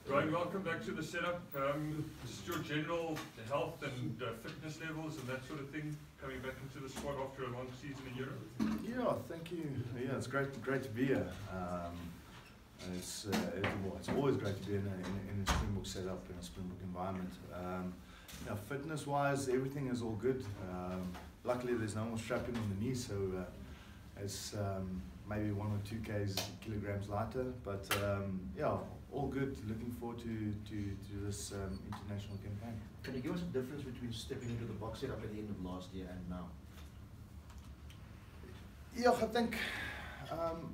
Duane, welcome back to the setup. Just your general health and fitness levels and that sort of thing coming back into the squad after a long season in Europe. Yeah, thank you. Yeah, it's great to be here. It's always great to be in a Springbok setup, in a Springbok environment. Fitness-wise, everything is all good. Luckily, there's no more strapping on the knee, so it's maybe 1 or 2 kilograms lighter. But yeah, all good. Looking forward to this international campaign. Can you give us a difference between stepping into the box setup at the end of last year and now? Yeah, I think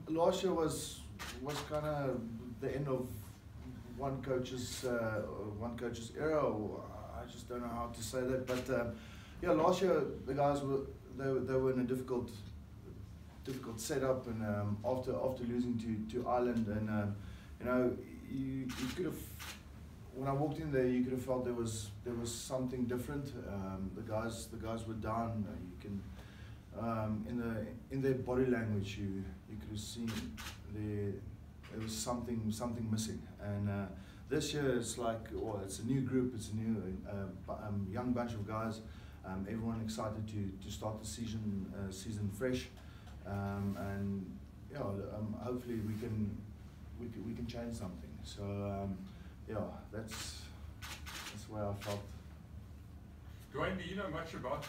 last year was kind of the end of one coach's era. Or I just don't know how to say that, but yeah, last year the guys were in a difficult setup, and after losing to Ireland, and you could have, when I walked in there, you could have felt there was something different. The guys were down. You can in their body language, you could have seen there was something missing. And this year it's like, well, it's a new group, it's a new young bunch of guys. Everyone excited to start the season fresh, and yeah, hopefully we can change something. So yeah, that's the way I felt. Duane, do you know much about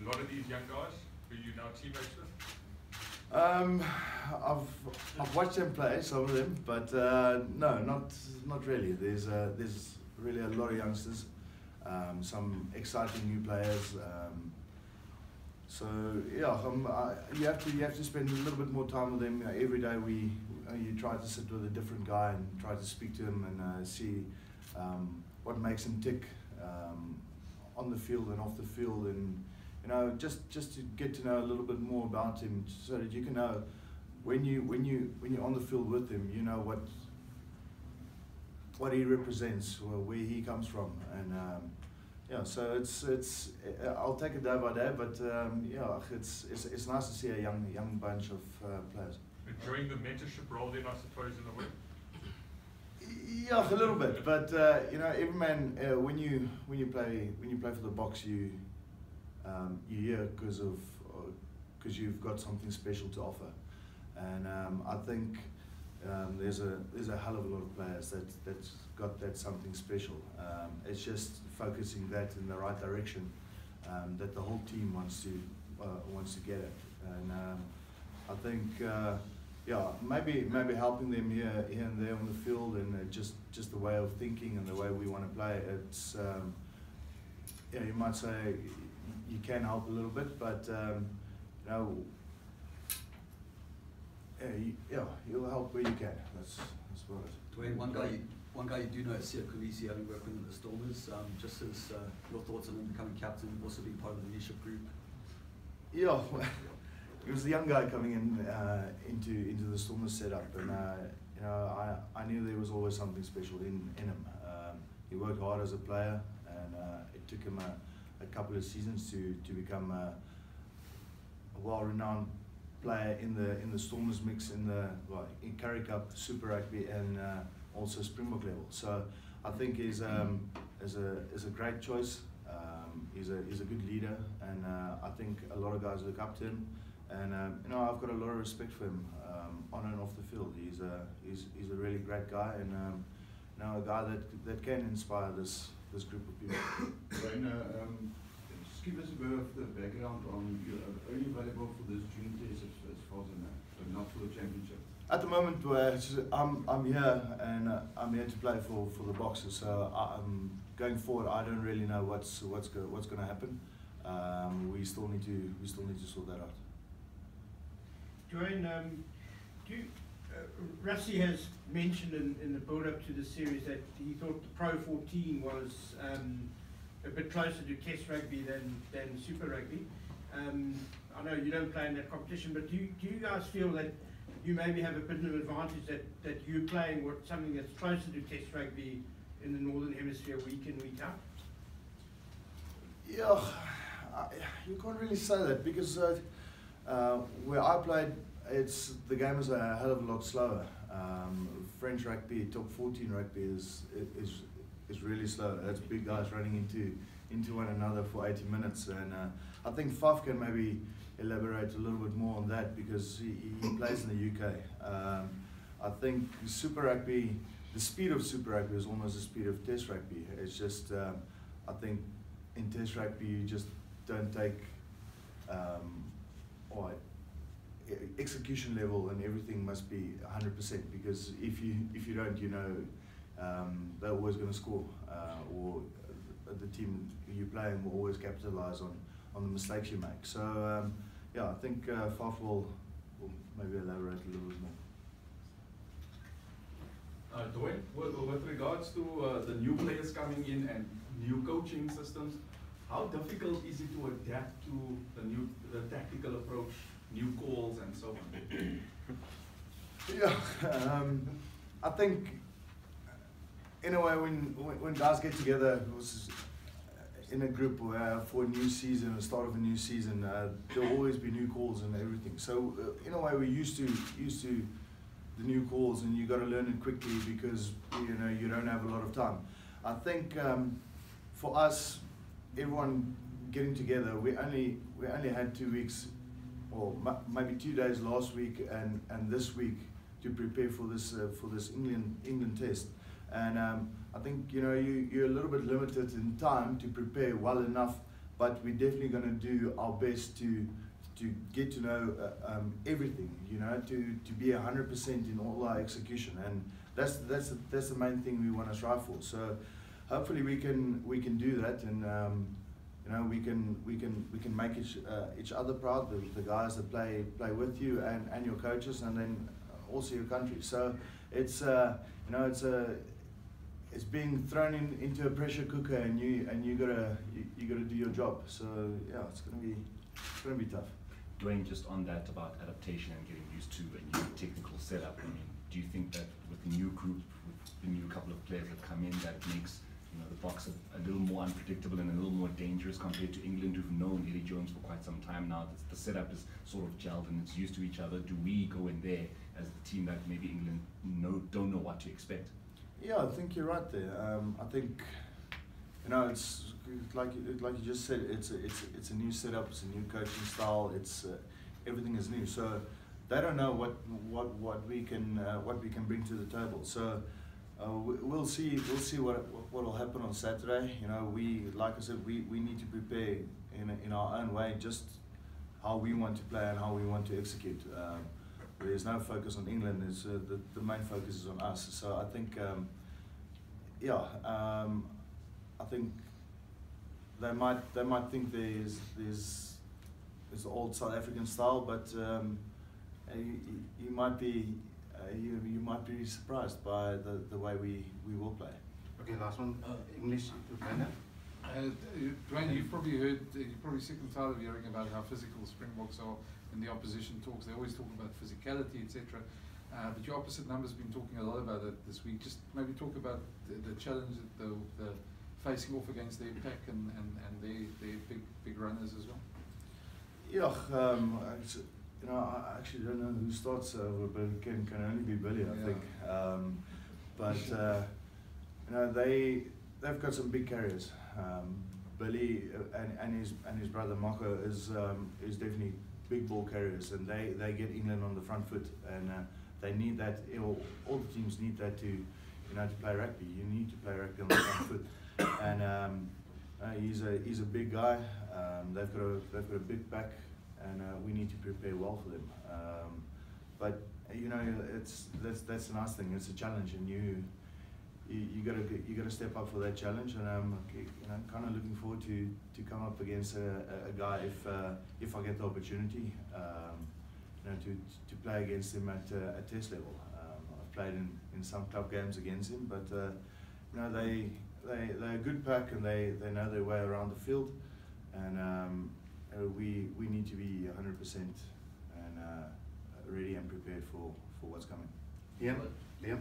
a lot of these young guys who you now teammates with? I've watched them play, some of them, but no, not really. There's really a lot of youngsters, some exciting new players. So yeah, you have to spend a little bit more time with them. Every day you try to sit with a different guy and try to speak to him and see what makes him tick on the field and off the field, and just to get to know a little bit more about him, so that you can know when you're on the field with him, you know what he represents, or where he comes from, and yeah. So it's I'll take it day by day, but yeah, it's nice to see a young bunch of players. Enjoying the mentorship role then, I suppose, in a way. Yeah, a little bit, but every man, when you play for the Boks, you here because you've got something special to offer, and I think there's a hell of a lot of players that's got that something special. It's just focusing that in the right direction, that the whole team wants to get it, and I think yeah, maybe helping them here and there on the field, and just the way of thinking and the way we want to play. It's yeah, you might say you can help a little bit, but yeah, you'll help where you can. That's what it is. Duane, one guy you do know is SARugbymag, having worked with the Stormers. Just as your thoughts on him becoming captain, also being part of the leadership group. Yeah, he was the young guy coming into the Stormers setup, and I knew there was always something special in him. He worked hard as a player, and it took him a couple of seasons to become a well-renowned player in the Stormers mix, in Currie Cup, Super Rugby, and also Springbok level. So I think he's a great choice. He's a good leader, and I think a lot of guys look up to him. And I've got a lot of respect for him on and off the field. He's a really great guy, and a guy that can inspire this group of people. Duane, just give us a bit of the background on you. Only available for this June test as far as I know, but not for the championship. At the moment, I'm here, and I'm here to play for the Boxers. So going forward, I don't really know what's going to happen. We still need to sort that out. Duane, Rassie has mentioned in the build-up to the series that he thought the Pro 14 was a bit closer to Test rugby than Super Rugby. I know you don't play in that competition, but do you guys feel that you maybe have a bit of an advantage that you're playing with something that's closer to Test rugby in the Northern Hemisphere week in, week out? Yeah, you can't really say that, because where I played, the game is a hell of a lot slower. French rugby, top 14 rugby is really slow. That's big guys running into one another for 80 minutes, and I think Faf can maybe elaborate a little bit more on that because he plays in the UK. I think Super Rugby, the speed of Super Rugby is almost the speed of Test Rugby. It's just, I think in Test Rugby you just don't take, or execution level and everything must be 100% because if you don't, you know, they're always going to score, or the team you're playing will always capitalize on the mistakes you make. So yeah, I think Faf will maybe elaborate a little bit more. Duane, with regards to the new players coming in and new coaching systems, how difficult is it to adapt to the tactical approach, new calls and so on? Yeah, I think in a way when guys get together, it was in a group where for a new season, the start of a new season, there'll always be new calls and everything. So in a way we're used to the new calls, and you got to learn it quickly because you don't have a lot of time. I think for us, everyone getting together, we only had 2 weeks, or maybe 2 days last week and this week to prepare for this England test. And I think you're a little bit limited in time to prepare well enough, but we're definitely going to do our best to get to know everything, to be 100% in all our execution, and that's the main thing we want to strive for. So hopefully we can do that, and we can make each other proud, the guys that play with you and your coaches, and then also your country. So it's it's being thrown into a pressure cooker, and you gotta do your job. So yeah, it's gonna be tough. Duane, just on that about adaptation and getting used to a new technical setup, I mean, do you think that with the new group, with the new couple of players that come in, that makes the Boks a little more unpredictable and a little more dangerous compared to England, who've known Eddie Jones for quite some time now? The setup is sort of gelled and it's used to each other. Do we go in there as the team that maybe England don't know what to expect? Yeah, I think you're right there. I think it's like you just said. It's a new setup. It's a new coaching style. It's everything is new. So they don't know what we can bring to the table. So we'll see what will happen on Saturday. Like I said, we need to prepare in our own way, just how we want to play and how we want to execute. There's no focus on England. It's the main focus is on us. So I think I think they might think there's the old South African style, but you might be surprised by the way we will play. Okay, last one. English to Brenda. Duane, you've probably sick and tired of hearing about how physical Springboks are in the opposition talks. They always talk about physicality, etc. But your opposite number's been talking a lot about it this week. Just maybe talk about the challenge, the facing off against their pack and their big runners as well. Yeah, I actually don't know who starts, but it can only be Billy, I think. But they've got some big carriers. Billy and his brother Mako is definitely big ball carriers, and they get England on the front foot, and they need that. All the teams need that to play rugby. You need to play rugby on the front foot, and he's a big guy. They've got a big back, and we need to prepare well for them. But that's a nice thing. It's a challenge, and you gotta step up for that challenge. And I'm kind of looking forward to come up against a guy if I get the opportunity. To play against him at test level. I've played in some club games against him, but they're a good pack, and they know their way around the field, and we need to be 100% and ready and prepared for what's coming. Liam?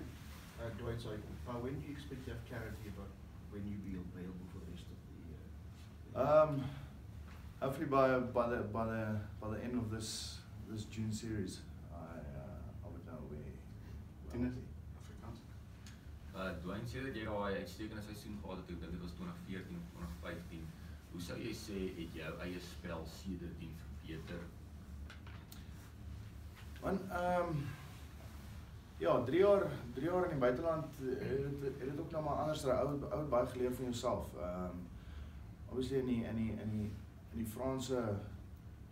Duane, sorry. When do you expect to have clarity about when you'll be available for the rest of the year? Hopefully by the end of this June series, I would know Definitely. Afrikaans. Duane sê dat jy daai uitstekende seisoen gehad het, ek dink dit was 2014, 2015. Hoe sou jy sê het jou eie spel sedertdien verbeter? Man, ja, 3 jaar in die buiteland het dit ook nou maar anders, ou het baie geleer van jouself. Obviously in die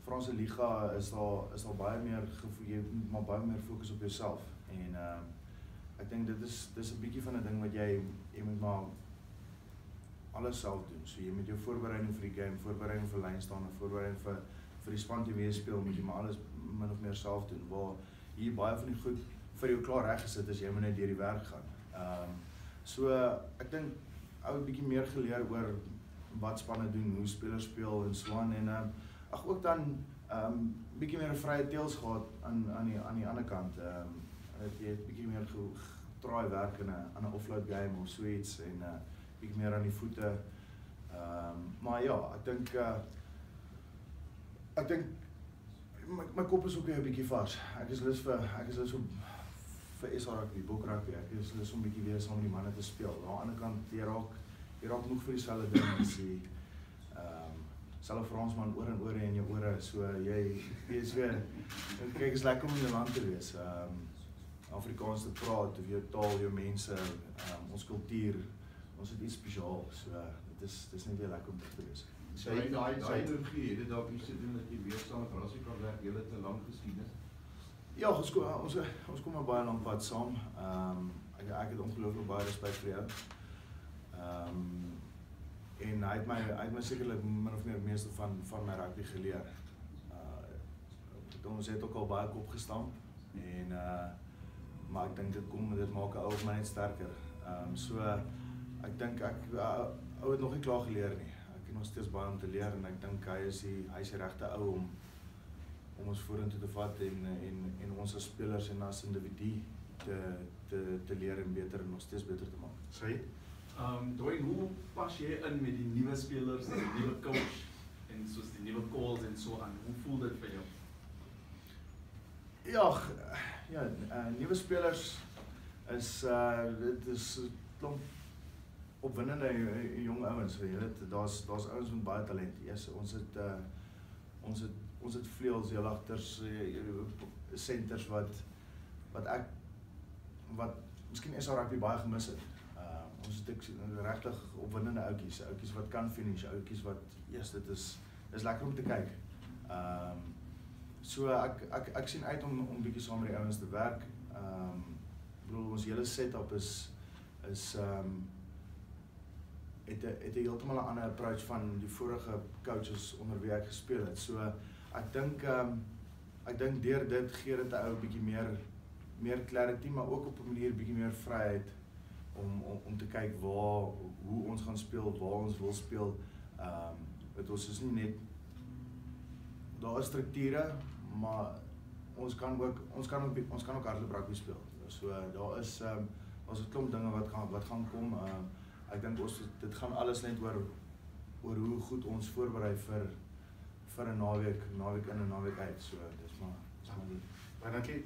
Franse liga is daar baie meer jy moet maar baie meer fokus op jouself. En ek dink dis 'n bietjie van 'n ding wat jy moet maar alles self doen. So jy met jou voorbereiding vir die game, voorbereiding vir lynstaande, voorbereiding vir die span te wees speel, moet jy maar alles min of meer self doen. Waar hier baie van die goed vir jou klaar reg gesit is, jy moet net deur die werk gaan. So ek dink ou het bietjie meer geleer oor wat spanne doen, hoe spelers speel en so aan, en ook dan bietjie meer 'n vrye teels gehad aan die ander kant. Jy het bietjie meer getraai werk in 'n offload game of so iets, en bietjie meer aan die voete. Maar ja, ek dink my kop is ook weer 'n bietjie vars. Ek is lus vir SARugby, bokrugby. Ek is lus om bietjie weer saam met die manne te speel. Aan die ander kant, jy raak moeg vir dieselfde ding as die selfe Fransman oor en oor in jou ore, so jy is weer, kyk, is lekker om in jou land te wees, Afrikaans te praat, of jou taal, jou mense, ons kultuur, ons het iets spesiaal, so dit is net weer lekker om te wees. So daai energie, het dit dalk iets te doen dat jy weer saam met Rassie werk, jy het 'n lang geskiedenis? Ja, ons kom 'n baie lank pad saam. Ek het ongelooflik baie respek vir jou. En hy het my sekerlik min of meer meeste van my rugby geleer. Ons het ook al baie kop gestamp, maar ek dink dit maak 'n ou of my net sterker. So ek dink ou het nog nie klaar geleer nie. Ek het nog steeds baie om te leer, en ek dink hy is die regte ou om ons vorentoe te vat en ons as spelers en as individu te leer en beter en nog steeds beter te maak. Sorry? Duane, hoe pas jy in met die nuwe spelers, die nuwe coach, en soos die nuwe calls en so aan? Hoe voel dit vir jou? Ja, nuwe spelers dit is 'n klomp opwindende jong ouens, jy weet, daar's ouens met baie talent. Yes, ons het vleuels heel agters, centers wat miskien SARugby baie gemis het. Ons het regtig opwindende ouetjies wat kan finish, ouetjies wat, yes, dit is lekker om te kyk. So ek sien uit om bietjie saam met die ouens te werk. Ons hele setup het heeltemal 'n ander approach van die vorige coaches onder wie ek gespeel het. So ek dink deur dit gee dit 'n ou bietjie meer clarity, maar ook op 'n manier bietjie meer vryheid om te kyk hoe ons gaan speel, waar ons wil speel. Ons is nie net, daar is strukture, maar ons kan ook hardloop rugby speel. So daar is 'n klomp dinge wat gaan kom. Ek dink dit gaan alles net oor hoe goed ons voorberei vir 'n naweek in en naweek uit. So dis maar dit. Baie dankie.